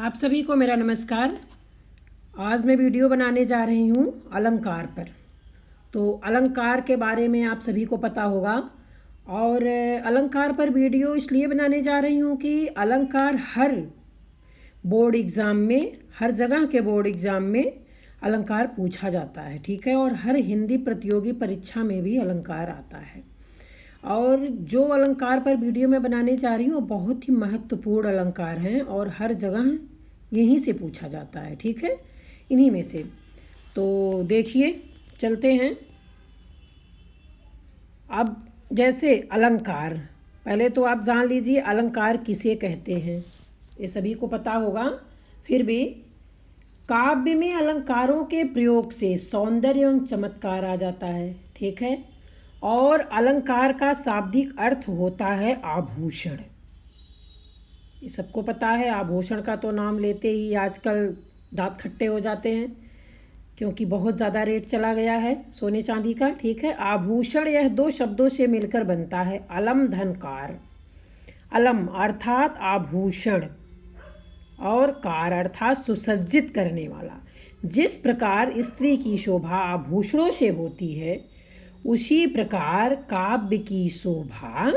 आप सभी को मेरा नमस्कार। आज मैं वीडियो बनाने जा रही हूँ अलंकार पर। तो अलंकार के बारे में आप सभी को पता होगा और अलंकार पर वीडियो इसलिए बनाने जा रही हूँ कि अलंकार हर बोर्ड एग्ज़ाम में, हर जगह के बोर्ड एग्ज़ाम में अलंकार पूछा जाता है, ठीक है। और हर हिंदी प्रतियोगी परीक्षा में भी अलंकार आता है। और जो अलंकार पर वीडियो मैं बनाने जा रही हूँ वो बहुत ही महत्वपूर्ण अलंकार हैं और हर जगह यहीं से पूछा जाता है, ठीक है, इन्हीं में से। तो देखिए, चलते हैं। अब जैसे अलंकार, पहले तो आप जान लीजिए अलंकार किसे कहते हैं, ये सभी को पता होगा। फिर भी काव्य में अलंकारों के प्रयोग से सौंदर्य एवं चमत्कार आ जाता है, ठीक है। और अलंकार का शाब्दिक अर्थ होता है आभूषण। ये सबको पता है। आभूषण का तो नाम लेते ही आजकल दांत खट्टे हो जाते हैं, क्योंकि बहुत ज़्यादा रेट चला गया है सोने चांदी का, ठीक है। आभूषण यह दो शब्दों से मिलकर बनता है, अलम धनकार। अलम अर्थात आभूषण और कार अर्थात सुसज्जित करने वाला। जिस प्रकार स्त्री की शोभा आभूषणों से होती है, उसी प्रकार काव्य की शोभा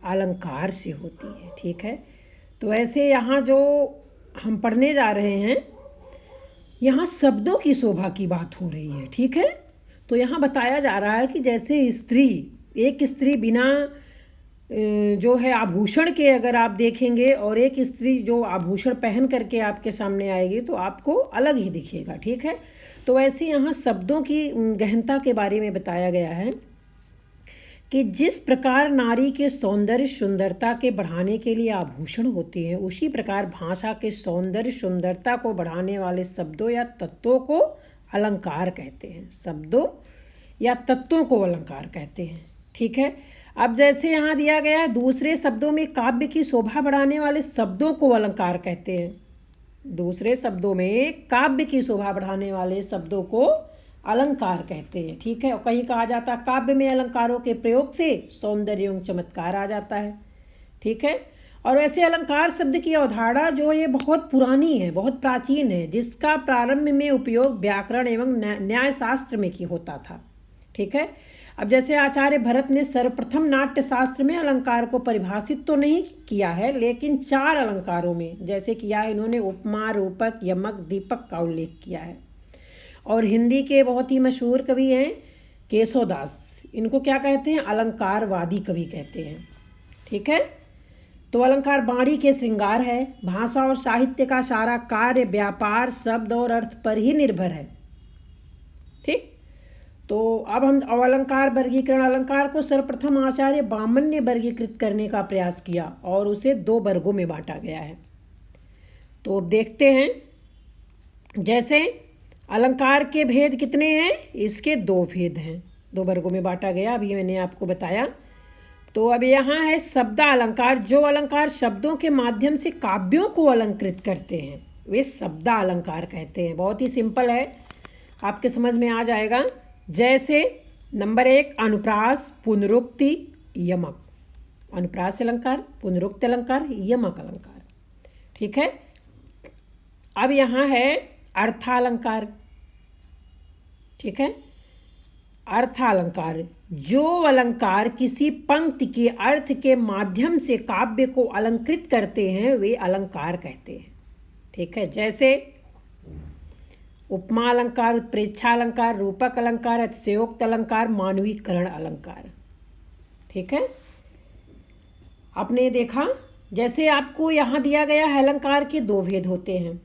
अलंकार से होती है, ठीक है। तो ऐसे यहाँ जो हम पढ़ने जा रहे हैं, यहाँ शब्दों की शोभा की बात हो रही है, ठीक है। तो यहाँ बताया जा रहा है कि जैसे स्त्री, एक स्त्री बिना जो है आभूषण के अगर आप देखेंगे और एक स्त्री जो आभूषण पहन करके आपके सामने आएगी तो आपको अलग ही दिखेगा, ठीक है। तो ऐसे यहाँ शब्दों की गहनता के बारे में बताया गया है कि जिस प्रकार नारी के सौंदर्य सुंदरता के बढ़ाने के लिए आभूषण होते हैं, उसी प्रकार भाषा के सौंदर्य सुंदरता को बढ़ाने वाले शब्दों या तत्वों को अलंकार कहते हैं। शब्दों या तत्वों को अलंकार कहते हैं, ठीक है। अब जैसे यहाँ दिया गया है, दूसरे शब्दों में काव्य की शोभा बढ़ाने वाले शब्दों को अलंकार कहते हैं। दूसरे शब्दों में काव्य की शोभा बढ़ाने वाले शब्दों को अलंकार कहते हैं, ठीक है। और कहीं कहा जाता है काव्य में अलंकारों के प्रयोग से सौंदर्य एवं चमत्कार आ जाता है, ठीक है। और वैसे अलंकार शब्द की अवधारणा जो ये बहुत पुरानी है, बहुत प्राचीन है, जिसका प्रारंभ में उपयोग व्याकरण एवं न्यायशास्त्र में की होता था, ठीक है। अब जैसे आचार्य भरत ने सर्वप्रथम नाट्य शास्त्र में अलंकार को परिभाषित तो नहीं किया है, लेकिन 4 अलंकारों में जैसे किया है इन्होंने उपमा, रूपक, यमक, दीपक का उल्लेख किया है। और हिंदी के बहुत ही मशहूर कवि हैं केशवदास, इनको क्या कहते हैं, अलंकारवादी कवि कहते हैं, ठीक है। तो अलंकार वाणी के श्रृंगार है। भाषा और साहित्य का सारा कार्य व्यापार शब्द और अर्थ पर ही निर्भर है, ठीक। तो अब हम अलंकार वर्गीकरण, अलंकार को सर्वप्रथम आचार्य वामन ने वर्गीकृत करने का प्रयास किया और उसे 2 वर्गों में बांटा गया है। तो देखते हैं, जैसे अलंकार के भेद कितने हैं, इसके 2 भेद हैं, 2 वर्गों में बांटा गया, अभी मैंने आपको बताया। तो अब यहाँ है शब्दालंकार। जो अलंकार शब्दों के माध्यम से काव्यों को अलंकृत करते हैं वे शब्दालंकार कहते हैं। बहुत ही सिंपल है, आपके समझ में आ जाएगा। जैसे नंबर 1 अनुप्रास, पुनरुक्ति, यमक। अनुप्रास अलंकार, पुनरुक्ति अलंकार, यमक अलंकार, ठीक है। अब यहाँ है अर्थालंकार, ठीक है। अर्थालंकार, जो अलंकार किसी पंक्ति के अर्थ के माध्यम से काव्य को अलंकृत करते हैं वे अलंकार कहते हैं, ठीक है। जैसे उपमा अलंकार, उत्प्रेक्षा अलंकार, रूपक अलंकार, अतिशयोक्त अलंकार, मानवीकरण अलंकार, ठीक है। आपने देखा, जैसे आपको यहाँ दिया गया है अलंकार के 2 भेद होते हैं,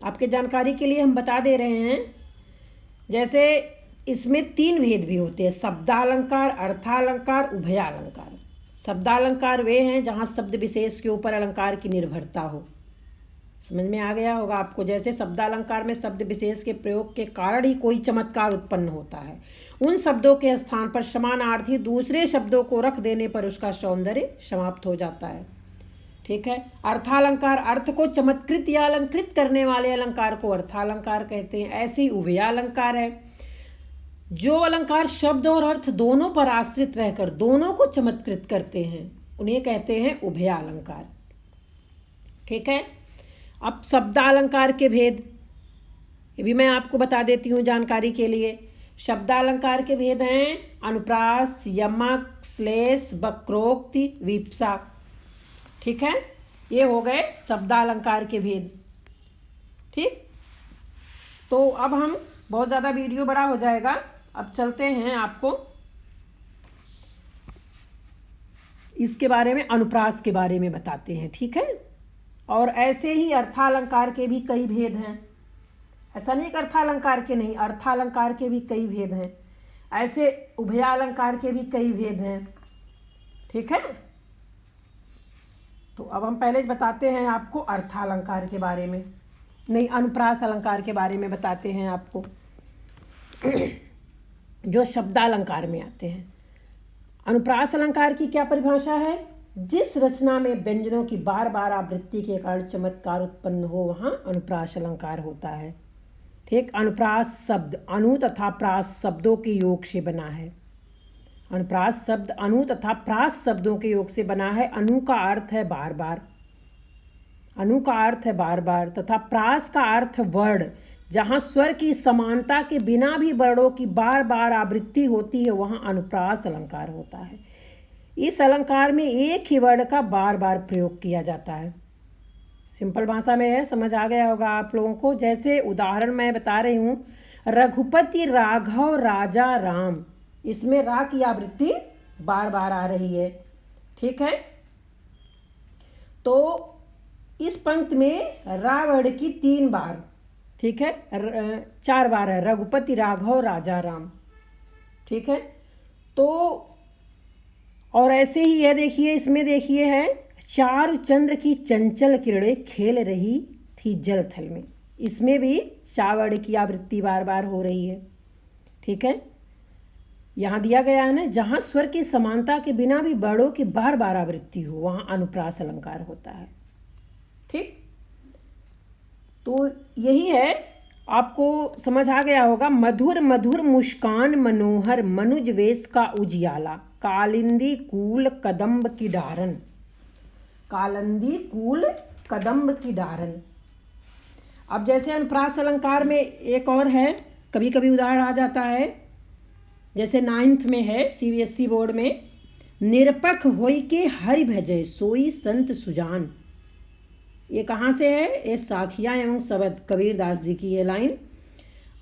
आपके जानकारी के लिए हम बता दे रहे हैं। जैसे इसमें 3 भेद भी होते हैं, शब्दालंकार, अर्थालंकार, उभयालंकार। शब्दालंकार वे हैं जहाँ शब्द विशेष के ऊपर अलंकार की निर्भरता हो। समझ में आ गया होगा आपको। जैसे शब्दालंकार में शब्द विशेष के प्रयोग के कारण ही कोई चमत्कार उत्पन्न होता है। उन शब्दों के स्थान पर समानार्थी दूसरे शब्दों को रख देने पर उसका सौंदर्य समाप्त हो जाता है, ठीक है। अर्थालंकार, अर्थ को चमत्कृत या अलंकृत करने वाले अलंकार को अर्थालंकार कहते हैं। ऐसे ही उभयालंकार है, जो अलंकार शब्द और अर्थ दोनों पर आश्रित रहकर दोनों को चमत्कृत करते हैं उन्हें कहते हैं उभयालंकार, ठीक है। अब शब्दालंकार के भेद, ये भी मैं आपको बता देती हूँ जानकारी के लिए। शब्दालंकार के भेद हैं अनुप्रास, यमक, श्लेष, वक्रोक्ति, विप्सा। ठीक है, ये हो गए शब्दालंकार के भेद। ठीक, तो अब हम, बहुत ज़्यादा वीडियो बड़ा हो जाएगा, अब चलते हैं आपको इसके बारे में, अनुप्रास के बारे में बताते हैं। ठीक है, और ऐसे ही अर्थालंकार के भी कई भेद हैं। ऐसा नहीं कि अर्थालंकार के नहीं, अर्थालंकार के भी कई भेद हैं। ऐसे उभयालंकार के भी कई भेद हैं। ठीक है, तो अब हम पहले बताते हैं आपको अर्थालंकार के बारे में, नहीं अनुप्रास अलंकार के बारे में बताते हैं आपको जो शब्दालंकार में आते हैं। अनुप्रास अलंकार की क्या परिभाषा है? जिस रचना में व्यंजनों की बार बार आवृत्ति के कारण चमत्कार उत्पन्न हो वहाँ अनुप्रास अलंकार होता है। ठीक, अनुप्रास शब्द अनु तथा प्रास शब्दों के योग से बना है। अनुप्रास शब्द अनु तथा प्रास शब्दों के योग से बना है। अनु का अर्थ है बार बार, अनु का अर्थ है बार बार, तथा प्रास का अर्थ वर्ण। जहाँ स्वर की समानता के बिना भी वर्णों की बार बार आवृत्ति होती है वहाँ अनुप्रास अलंकार होता है। इस अलंकार में एक ही वर्ण का बार बार प्रयोग किया जाता है। सिंपल भाषा में है, समझ आ गया होगा आप लोगों को। जैसे उदाहरण मैं बता रही हूँ, रघुपति राघव राजा राम, इसमें रा की आवृत्ति बार बार आ रही है। ठीक है, तो इस पंक्ति में रा वर्ण की 3 बार, ठीक है, 4 बार है, रघुपति राघव राजा राम। ठीक है, तो और ऐसे ही है, देखिए इसमें देखिए है, चारु चंद्र की चंचल किरणें खेल रही थी जल थल में, इसमें भी चा वर्ण की आवृत्ति बार बार हो रही है। ठीक है, यहाँ दिया गया है ना, जहाँ स्वर की समानता के बिना भी वर्णों की बार बार आवृत्ति हो वहाँ अनुप्रास अलंकार होता है। ठीक, तो यही है, आपको समझ आ गया होगा। मधुर मधुर मुस्कान मनोहर मनुज वेश का उजियाला, कालिंदी कूल कदम्ब की डारन, कालिंदी कूल कदम्ब की डारन। अब जैसे अनुप्रास अलंकार में एक और है, कभी कभी उदाहरण आ जाता है, जैसे 9th में है CBSE बोर्ड में, निरपख होई के हरि भजय सोई संत सुजान। ये कहाँ से है? ये साखिया एवं शबद, कबीरदास जी की ये लाइन।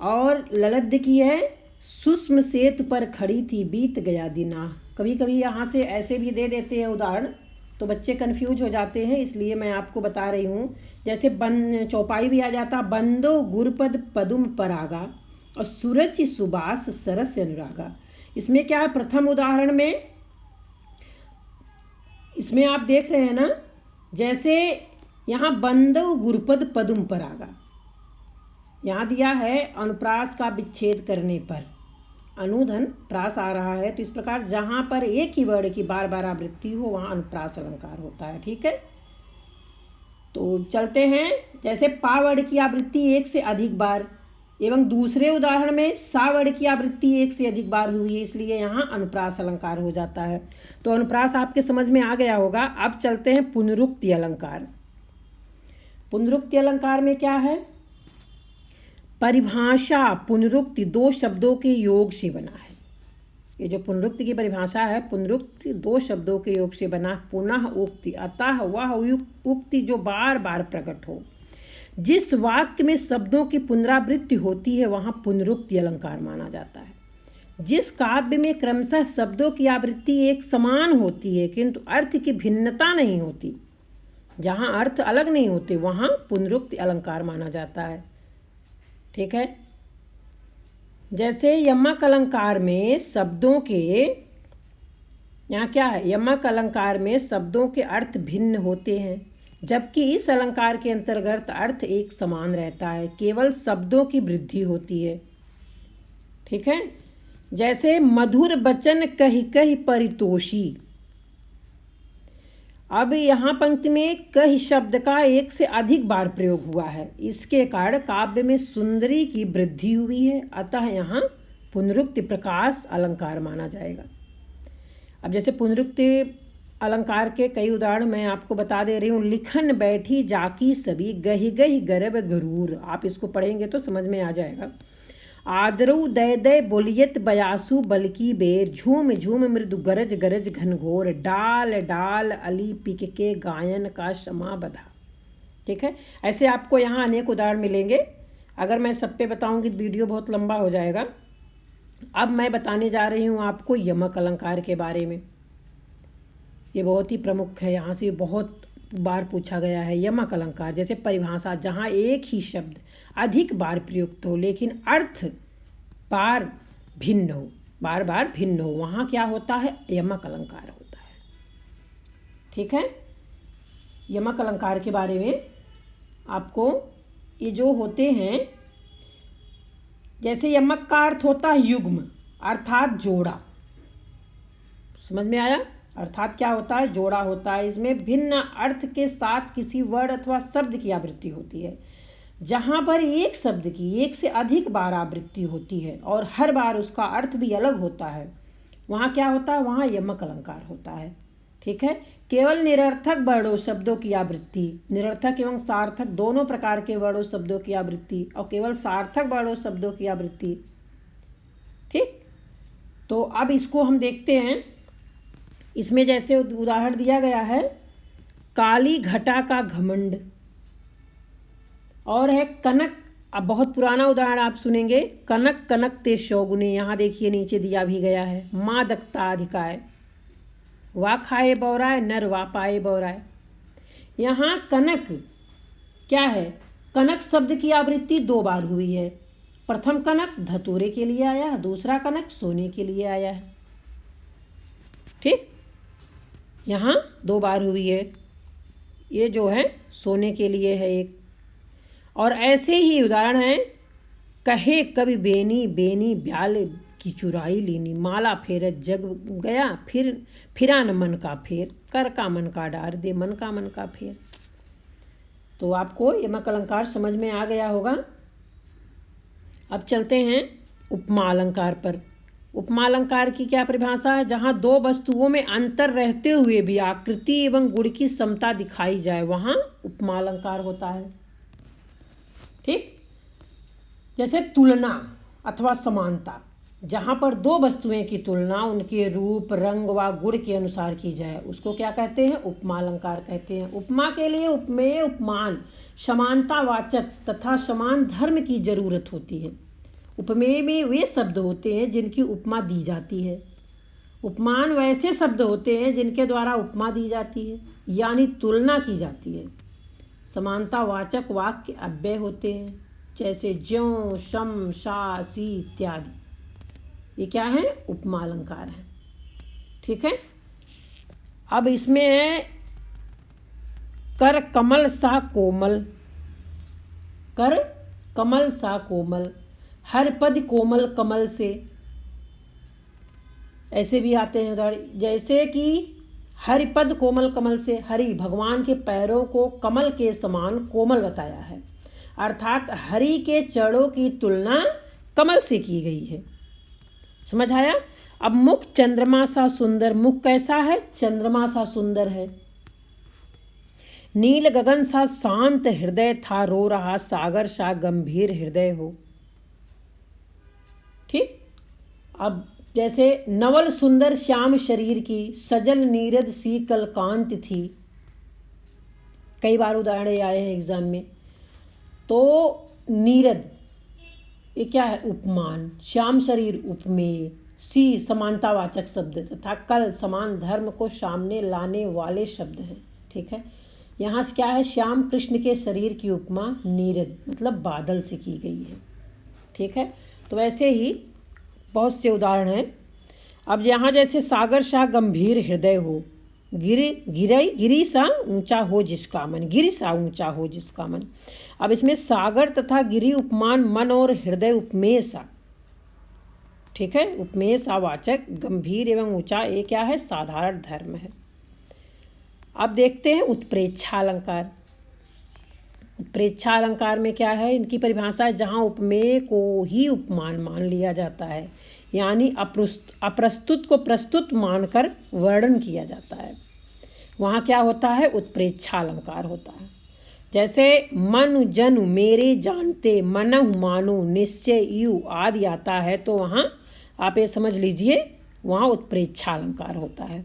और ललद्द की है, सुष्म सेतु पर खड़ी थी बीत गया दिना। कभी कभी यहाँ से ऐसे भी दे देते हैं उदाहरण, तो बच्चे कन्फ्यूज हो जाते हैं, इसलिए मैं आपको बता रही हूँ। जैसे चौपाई भी आ जाता, बंदो गुरपद पदुम परागा और सूरज सुबास सरस अनुरागा। इसमें क्या है, प्रथम उदाहरण में इसमें आप देख रहे हैं ना, जैसे यहाँ बंदो गुरपद पदुम परागा, यहाँ दिया है अनुप्रास का विच्छेद करने पर अनुधन प्रास आ रहा है, तो इस प्रकार जहाँ पर एक ही वर्ण की बार बार आवृत्ति हो वहाँ अनुप्रास अलंकार होता है। ठीक है, तो चलते हैं। जैसे पा वर्ण की आवृत्ति 1 से अधिक बार, एवं दूसरे उदाहरण में सा वर्ण की आवृत्ति 1 से अधिक बार हुई है, इसलिए यहाँ अनुप्रास अलंकार हो जाता है। तो अनुप्रास आपके समझ में आ गया होगा। अब चलते हैं पुनरुक्ति अलंकार। पुनरुक्ति अलंकार में क्या है? परिभाषा पुनरुक्ति 2 शब्दों के योग से बना है। ये जो पुनरुक्ति की परिभाषा है, पुनरुक्ति 2 शब्दों के योग से बना। पुनः उक्ति, अतः वह उक्ति जो बार बार प्रकट हो। जिस वाक्य में शब्दों की पुनरावृत्ति होती है वहाँ पुनरुक्ति अलंकार माना जाता है। जिस काव्य में क्रमशः शब्दों की आवृत्ति एक समान होती है किंतु अर्थ की भिन्नता नहीं होती, जहाँ अर्थ अलग नहीं होते, वहाँ पुनरुक्ति अलंकार माना जाता है। ठीक है, जैसे यमक अलंकार में शब्दों के, यहाँ क्या है, यमक अलंकार में शब्दों के अर्थ भिन्न होते हैं, जबकि इस अलंकार के अंतर्गत अर्थ एक समान रहता है, केवल शब्दों की वृद्धि होती है। ठीक है, जैसे मधुर बचन कहि कहि परितोषी। अब यहाँ पंक्ति में कहि शब्द का 1 से अधिक बार प्रयोग हुआ है, इसके कारण काव्य में सुंदरी की वृद्धि हुई है, अतः यहाँ पुनरुक्ति प्रकाश अलंकार माना जाएगा। अब जैसे पुनरुक्ति अलंकार के कई उदाहरण मैं आपको बता दे रही हूँ। लिखन बैठी जाकी सभी गहि गहि गर्भ गरूर, आप इसको पढ़ेंगे तो समझ में आ जाएगा। आदरऊ दय दय बोलियत बयासु बल की बेर, झूम झूम मृदु गरज गरज घनघोर, डाल डाल अली पिक के गायन का क्षमा बधा। ठीक है, ऐसे आपको यहाँ अनेक उदाहरण मिलेंगे। अगर मैं सब पे बताऊँगी तो वीडियो बहुत लंबा हो जाएगा। अब मैं बताने जा रही हूँ आपको यमक अलंकार के बारे में। ये बहुत ही प्रमुख है, यहाँ से बहुत बार पूछा गया है। यमक अलंकार जैसे परिभाषा, जहाँ एक ही शब्द अधिक बार प्रयुक्त हो लेकिन अर्थ बार बार भिन्न हो, वहाँ क्या होता है? यमक अलंकार होता है। ठीक है, यमक अलंकार के बारे में आपको ये जो होते हैं, जैसे यमक का अर्थ होता है युग्म अर्थात जोड़ा। समझ में आया? अर्थात क्या होता है? जोड़ा होता है। इसमें भिन्न अर्थ के साथ किसी वर्ड अथवा शब्द की आवृत्ति होती है। जहाँ पर एक शब्द की एक से अधिक बार आवृत्ति होती है और हर बार उसका अर्थ भी अलग होता है, वहाँ क्या होता है? वहाँ यमक अलंकार होता है। ठीक है, केवल निरर्थक वर्णों शब्दों की आवृत्ति, निरर्थक एवं सार्थक दोनों प्रकार के वर्णों शब्दों की आवृत्ति और केवल सार्थक वर्णों शब्दों की आवृत्ति। ठीक, तो अब इसको हम देखते हैं। इसमें जैसे उदाहरण दिया गया है, काली घटा का घमंड, और है कनक। अब बहुत पुराना उदाहरण आप सुनेंगे, कनक कनक ते शौगुने। यहाँ देखिए नीचे दिया भी गया है, मादकता अधिकाय, वा खाए बौराए नर वा पाए बौराए। यहाँ कनक क्या है? कनक शब्द की आवृत्ति 2 बार हुई है। प्रथम कनक धतूरे के लिए आया है, दूसरा कनक सोने के लिए आया है। ठीक, यहाँ 2 बार हुई है। ये जो है सोने के लिए है एक। और ऐसे ही उदाहरण है, कहे कभी बेनी बेनी ब्याल की चुराई लीनी, माला फेरत जग गया फिरा न मन का फेर, कर का मन का डार दे मन का फेर। तो आपको यमक अलंकार समझ में आ गया होगा। अब चलते हैं उपमा अलंकार पर। उपमा अलंकार की क्या परिभाषा है? जहाँ 2 वस्तुओं में अंतर रहते हुए भी आकृति एवं गुण की समता दिखाई जाए, वहाँ उपमा अलंकार होता है। ठीक, जैसे तुलना अथवा समानता, जहाँ पर 2 वस्तुएं की तुलना उनके रूप रंग व गुण के अनुसार की जाए, उसको क्या कहते हैं? उपमा अलंकार कहते हैं। उपमा के लिए उपमेय उपमान समानतावाचक तथा समान धर्म की जरूरत होती है। उपमेय में वे शब्द होते हैं जिनकी उपमा दी जाती है। उपमान वैसे शब्द होते हैं जिनके द्वारा उपमा दी जाती है, यानी तुलना की जाती है। समानतावाचक वाक्य अव्यय होते हैं, जैसे ज्यों शम शा सी इत्यादि। ये क्या है? उपमा अलंकार है। ठीक है, अब इसमें है कर कमल सा कोमल, कर कमल सा कोमल, हर पद कोमल कमल से। ऐसे भी आते हैं उदाहरण, जैसे कि हरिपद कोमल कमल से, हरि भगवान के पैरों को कमल के समान कोमल बताया है, अर्थात हरि के चरणों की तुलना कमल से की गई है। समझ आया? अब मुख चंद्रमा सा सुंदर, मुख कैसा है? चंद्रमा सा सुंदर है। नील गगन सा शांत हृदय था, रो रहा सागर सा गंभीर हृदय हो। ठीक, अब जैसे नवल सुंदर श्याम शरीर की, सजल नीरद सी कलकांत थी। कई बार उदाहरण आए हैं एग्जाम में। तो नीरद ये क्या है? उपमान, श्याम शरीर उपमेय, सी समानतावाचक शब्द तथा कल समान धर्म को सामने लाने वाले शब्द हैं। ठीक है, यहाँ से क्या है? श्याम कृष्ण के शरीर की उपमा नीरद मतलब बादल से की गई है। ठीक है, तो ऐसे ही बहुत से उदाहरण हैं। अब यहाँ जैसे सागर सा गंभीर हृदय हो, गिरी सा ऊंचा हो जिसका मन, गिरी सा ऊंचा हो जिसका मन। अब इसमें सागर तथा गिरी उपमान मन और हृदय उपमेय सा। ठीक है, उपमेय सा वाचक, गंभीर एवं ऊंचा ये क्या है? साधारण धर्म है। अब देखते हैं उत्प्रेक्षा अलंकार। उत्प्रेक्षा अलंकार में क्या है? इनकी परिभाषा है, जहाँ उपमेय को ही उपमान मान लिया जाता है, यानी अप्रस्तुत को प्रस्तुत मानकर वर्णन किया जाता है। वहाँ क्या होता है, उत्प्रेक्षा अलंकार होता है। जैसे मनु जनु मेरे जानते, मनहु मानो निश्चय यू आदि आता है, तो वहाँ आप ये समझ लीजिए वहाँ उत्प्रेक्षा अलंकार होता है।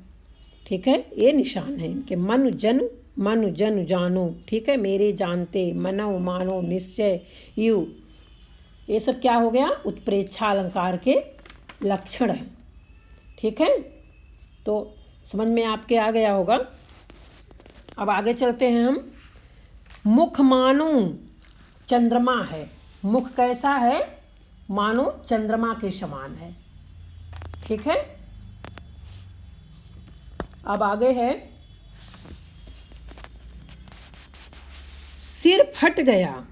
ठीक है, ये निशान है इनके, मनु जनु जानो, ठीक है, मेरे जानते, मनहु मानो निश्चय यू, ये सब क्या हो गया, उत्प्रेक्षा अलंकार के लक्षण हैं। ठीक है, तो समझ में आपके आ गया होगा। अब आगे चलते हैं हम। मुख मानो चंद्रमा है, मुख कैसा है, मानो चंद्रमा के समान है। ठीक है, अब आगे है, सिर फट गया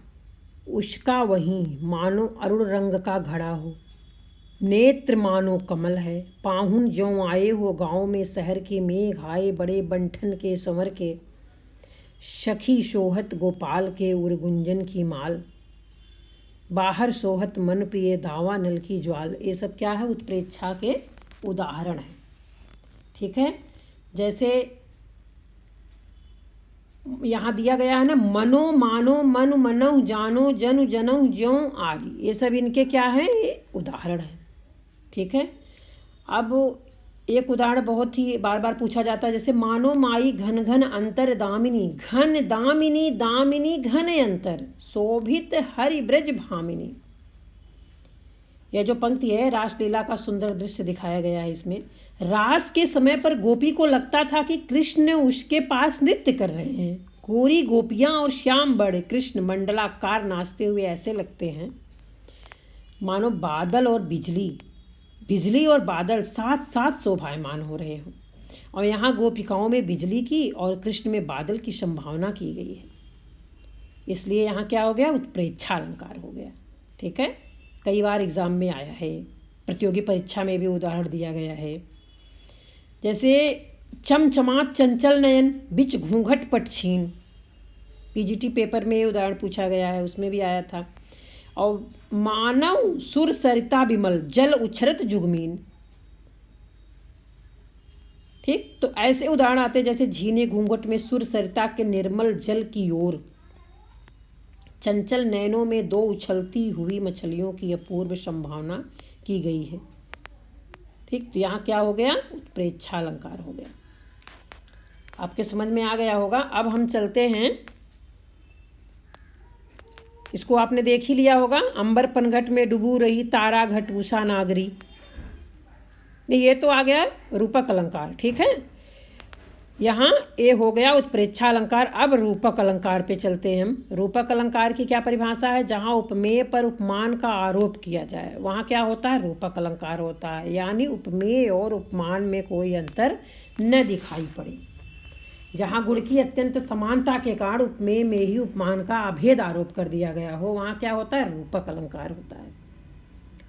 उसका वहीं, मानो अरुण रंग का घड़ा हो, नेत्र मानो कमल है, पाहुन ज्यों आए हो गाँव में शहर के, मेघ आए बड़े बंठन के संवर के, सखी सोहत गोपाल के उर्गुंजन की माल, बाहर सोहत मन पिए दावा नल की ज्वाल। ये सब क्या है, उत्प्रेक्षा के उदाहरण है। ठीक है, जैसे यहाँ दिया गया है ना, मनो मानो मनु मनहु जानो जनु जनहु ज्यों आदि, ये सब इनके क्या है, ये उदाहरण है। ठीक है, अब एक उदाहरण बहुत ही बार बार पूछा जाता है, जैसे मानो माई घन घन अंतर दामिनी, घन दामिनी दामिनी घन अंतर, शोभित हरि ब्रज भामिनी। यह जो पंक्ति है, रासलीला का सुंदर दृश्य दिखाया गया है इसमें। रास के समय पर गोपी को लगता था कि कृष्ण उसके पास नृत्य कर रहे हैं। गोरी गोपियां और श्याम बड़े कृष्ण मंडलाकार नाचते हुए ऐसे लगते हैं मानो बादल और बिजली और बादल साथ साथ शोभायमान हो रहे हों। और यहाँ गोपिकाओं में बिजली की और कृष्ण में बादल की संभावना की गई है, इसलिए यहाँ क्या हो गया, उत्प्रेक्षा अलंकार हो गया। ठीक है, कई बार एग्जाम में आया है, प्रतियोगी परीक्षा में भी उदाहरण दिया गया है। जैसे चमचमात चंचल नयन बिच घूंघट पट छीन, पीजीटी पेपर में उदाहरण पूछा गया है, उसमें भी आया था। और मानव सुर सरिता विमल जल उछरत जुगमीन। ठीक, तो ऐसे उदाहरण आते जैसे झीने घूंघट में सुर सरिता के निर्मल जल की ओर, चंचल नैनों में दो उछलती हुई मछलियों की अपूर्व संभावना की गई है। ठीक, तो यहाँ क्या हो गया, उत्प्रेक्षा अलंकार हो गया। आपके समझ में आ गया होगा। अब हम चलते हैं, इसको आपने देख ही लिया होगा, अंबर पनघट में डूबू रही तारा घट उषा नागरी। नहीं, ये तो आ गया रूपक अलंकार। ठीक है, यहाँ ये हो गया उत्प्रेक्षा अलंकार। अब रूपक अलंकार पे चलते हैं हम। रूपक अलंकार की क्या परिभाषा है, जहाँ उपमेय पर उपमान का आरोप किया जाए वहाँ क्या होता है, रूपक अलंकार होता है। यानी उपमेय और उपमान में कोई अंतर न दिखाई पड़े। जहाँ गुण की अत्यंत समानता के कारण उपमेय में ही उपमान का अभेद आरोप कर दिया गया हो, वहाँ क्या होता है, रूपक अलंकार होता है।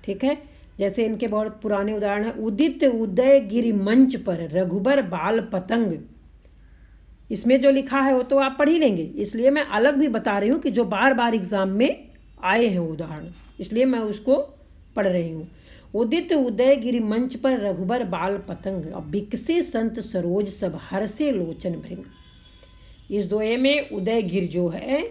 ठीक है, जैसे इनके बहुत पुराने उदाहरण है, उदित उदय गिरि मंच पर रघुबर बाल पतंग। इसमें जो लिखा है वो तो आप पढ़ ही लेंगे, इसलिए मैं अलग भी बता रही हूँ कि जो बार बार एग्जाम में आए हैं उदाहरण, इसलिए मैं उसको पढ़ रही हूँ। उदित उदय गिरि मंच पर रघुबर बाल पतंग, अब बिकसे संत सरोज सब हर्षे लोचन भृंग। इस दोहे में उदय गिर जो है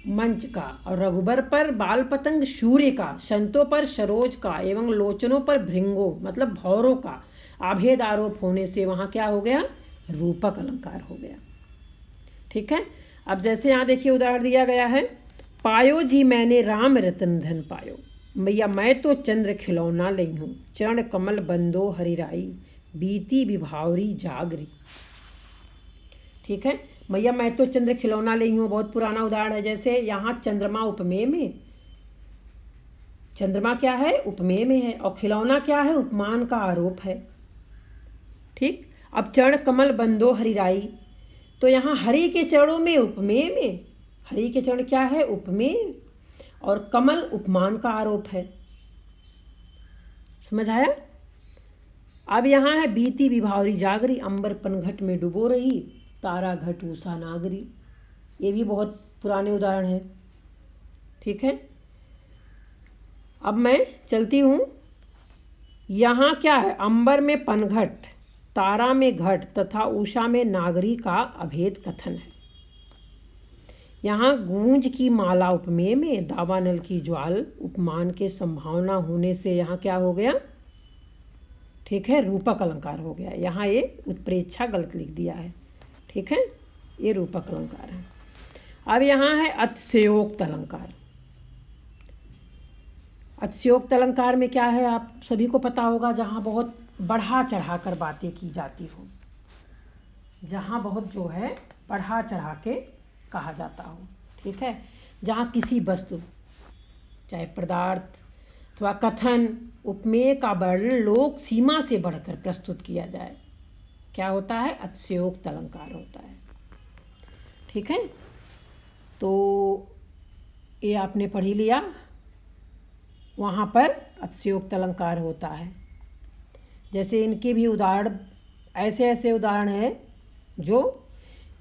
मंच का, और रघुबर पर बाल पतंग सूर्य का, संतों पर सरोज का एवं लोचनों पर भृंगो मतलब भौरों का अभेद आरोप होने से वहाँ क्या हो गया, रूपक अलंकार हो गया। ठीक है, अब जैसे यहाँ देखिए उदाहरण दिया गया है, पायो जी मैंने राम रतन धन पायो, मैया मैं तो चंद्र खिलौना लई हूँ, चरण कमल बंदो हरिराई, बीती विभावरी जागरी। ठीक है, मैया मैं तो चंद्र खिलौना लई हूँ, बहुत पुराना उदाहरण है। जैसे यहाँ चंद्रमा उपमेय में, चंद्रमा क्या है, उपमेय में है, और खिलौना क्या है, उपमान का आरोप है। ठीक, अब चरण कमल बंदो हरिराई, तो यहाँ हरि के चरणों में उपमेय में, हरि के चरण क्या है, उपमेय, और कमल उपमान का आरोप है। समझ आया। अब यहाँ है बीती विभावरी जागरी, अंबर पनघट में डुबो रही तारा घट उषा नागरी। ये भी बहुत पुराने उदाहरण है। ठीक है, अब मैं चलती हूँ। यहाँ क्या है, अंबर में पनघट, तारा में घट तथा उषा में नागरी का अभेद कथन है। यहाँ गूंज की माला उपमेय में दावानल की ज्वाल उपमान के संभावना होने से यहाँ क्या हो गया, ठीक है, रूपक अलंकार हो गया। यहाँ ये उत्प्रेक्षा गलत लिख दिया है, ठीक है, ये रूपक अलंकार है। अब यहाँ है अतिशयोक्त अलंकार। अतिशयोक्त अलंकार में क्या है, आप सभी को पता होगा, जहाँ बहुत बढ़ा चढ़ा कर बातें की जाती हो, जहाँ बहुत जो है बढ़ा चढ़ा के कहा जाता हो, ठीक है, जहाँ किसी वस्तु चाहे पदार्थ अथवा कथन उपमेय का वर्णन लोक सीमा से बढ़कर प्रस्तुत किया जाए, क्या होता है, अतिशयोक्त अलंकार होता है, ठीक है। तो ये आपने पढ़ ही लिया, वहाँ पर अतिशयोक्त अलंकार होता है। जैसे इनके भी उदाहरण, ऐसे ऐसे उदाहरण हैं जो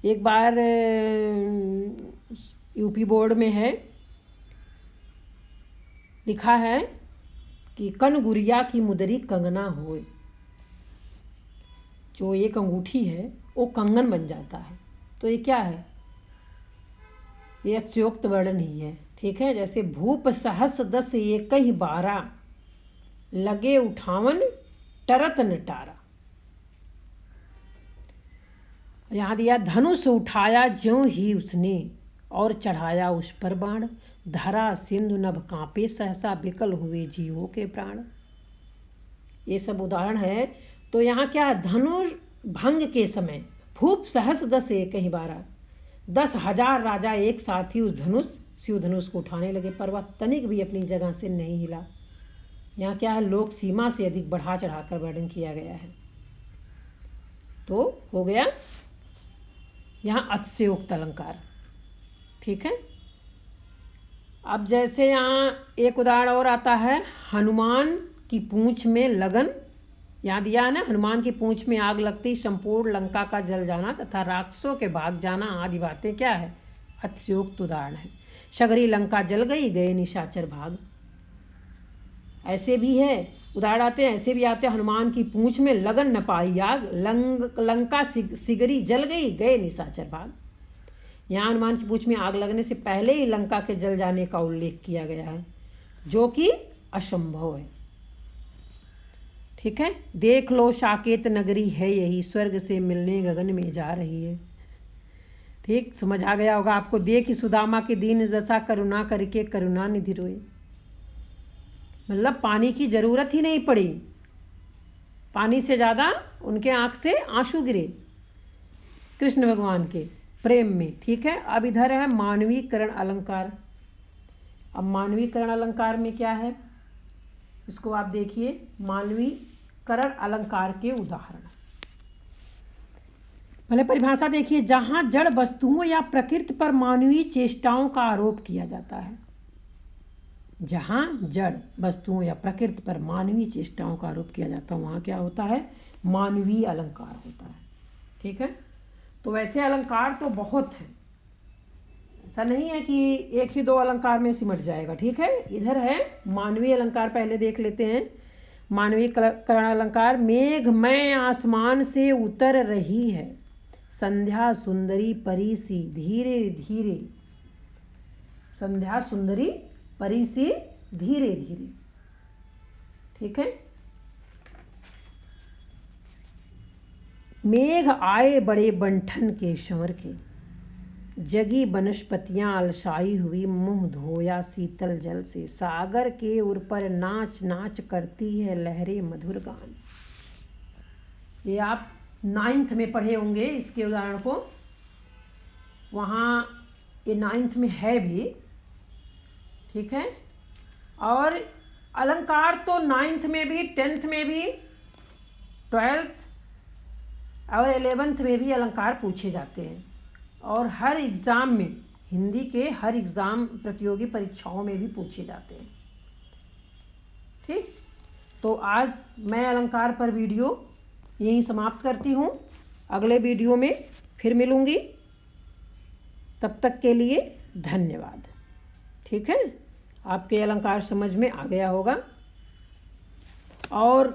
एक बार यूपी बोर्ड में है, लिखा है कि कन गुड़िया की मुदरी कंगना होए, जो एक अंगूठी है वो कंगन बन जाता है। तो ये क्या है, ये अतिशयोक्त वर्णन ही है, ठीक है। जैसे भूप सहस दस एक ही 12 लगे उठावन टरत नटारा। यहाँ दिया धनुष उठाया ज्यों ही उसने और चढ़ाया उस पर बाण, धरा सिंधु नभ कांपे सहसा विकल हुए जीवों के प्राण। ये सब उदाहरण है। तो यहाँ क्या, धनुष भंग के समय भूप सहस दस एक ही 12, 10,000 राजा एक साथ ही उस धनुष शिव धनुष को उठाने लगे, पर वह तनिक भी अपनी जगह से नहीं हिला। यहाँ क्या है, लोक सीमा से अधिक बढ़ा चढ़ाकर वर्णन किया गया है। तो हो गया यहाँ अतिशयोक्त अलंकार, ठीक है। अब जैसे यहाँ एक उदाहरण और आता है, हनुमान की पूंछ में लगन। यहाँ दिया है ना, हनुमान की पूंछ में आग लगती, संपूर्ण लंका का जल जाना तथा राक्षसों के भाग जाना आदि बातें क्या है, अतिशयोक्त उदाहरण है। सगरी लंका जल गई, गए निशाचर भाग। ऐसे भी है उदाहरण आते हैं, ऐसे भी आते हैं, हनुमान की पूंछ में लगन न पाई आग, लंका सिगरी जल गई, गए निशाचर भाग। यहाँ हनुमान की पूंछ में आग लगने से पहले ही लंका के जल जाने का उल्लेख किया गया है, जो कि असंभव है, ठीक है। देख लो साकेत नगरी है यही, स्वर्ग से मिलने गगन में जा रही है, ठीक, समझ आ गया होगा आपको। देख सुदामा की दीन दशा, करुणा करके करुणा निधि रोए। मतलब पानी की जरूरत ही नहीं पड़ी, पानी से ज़्यादा उनके आँख से आंसू गिरे कृष्ण भगवान के प्रेम में, ठीक है। अब इधर है मानवीकरण अलंकार। अब मानवीकरण अलंकार में क्या है, इसको आप देखिए। मानवीकरण अलंकार के उदाहरण, पहले परिभाषा देखिए। जहाँ जड़ वस्तुओं या प्रकृति पर मानवीय चेष्टाओं का आरोप किया जाता है, जहाँ जड़ वस्तुओं या प्रकृति पर मानवीय चेष्टाओं का आरोप किया जाता है, वहाँ क्या होता है, मानवीय अलंकार होता है, ठीक है। तो वैसे अलंकार तो बहुत हैं, ऐसा नहीं है कि एक ही दो अलंकार में सिमट जाएगा, ठीक है। इधर है मानवीय अलंकार, पहले देख लेते हैं। मानवीकरण अलंकार, मेघमय आसमान से उतर रही है संध्या सुंदरी परी सी धीरे धीरे, संध्या सुंदरी परी सी धीरे धीरे, ठीक है। मेघ आए बड़े बंठन के शंवर के, जगी वनस्पतियां अलसाई हुई, मुंह धोया शीतल जल से, सागर के उर पर नाच नाच करती है लहरें मधुर गान। ये आप 9th में पढ़े होंगे इसके उदाहरण को, वहाँ ये 9th में है भी, ठीक है। और अलंकार तो 9th में भी, 10th में भी, 12th और 11th में भी अलंकार पूछे जाते हैं, और हर एग्ज़ाम में, हिंदी के हर एग्ज़ाम प्रतियोगी परीक्षाओं में भी पूछे जाते हैं, ठीक। तो आज मैं अलंकार पर वीडियो यहीं समाप्त करती हूँ, अगले वीडियो में फिर मिलूँगी, तब तक के लिए धन्यवाद, ठीक है। आपके अलंकार समझ में आ गया होगा। और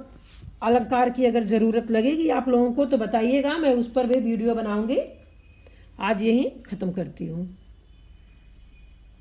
अलंकार की अगर ज़रूरत लगेगी आप लोगों को तो बताइएगा, मैं उस पर भी वीडियो बनाऊंगी। आज यहीं ख़त्म करती हूँ।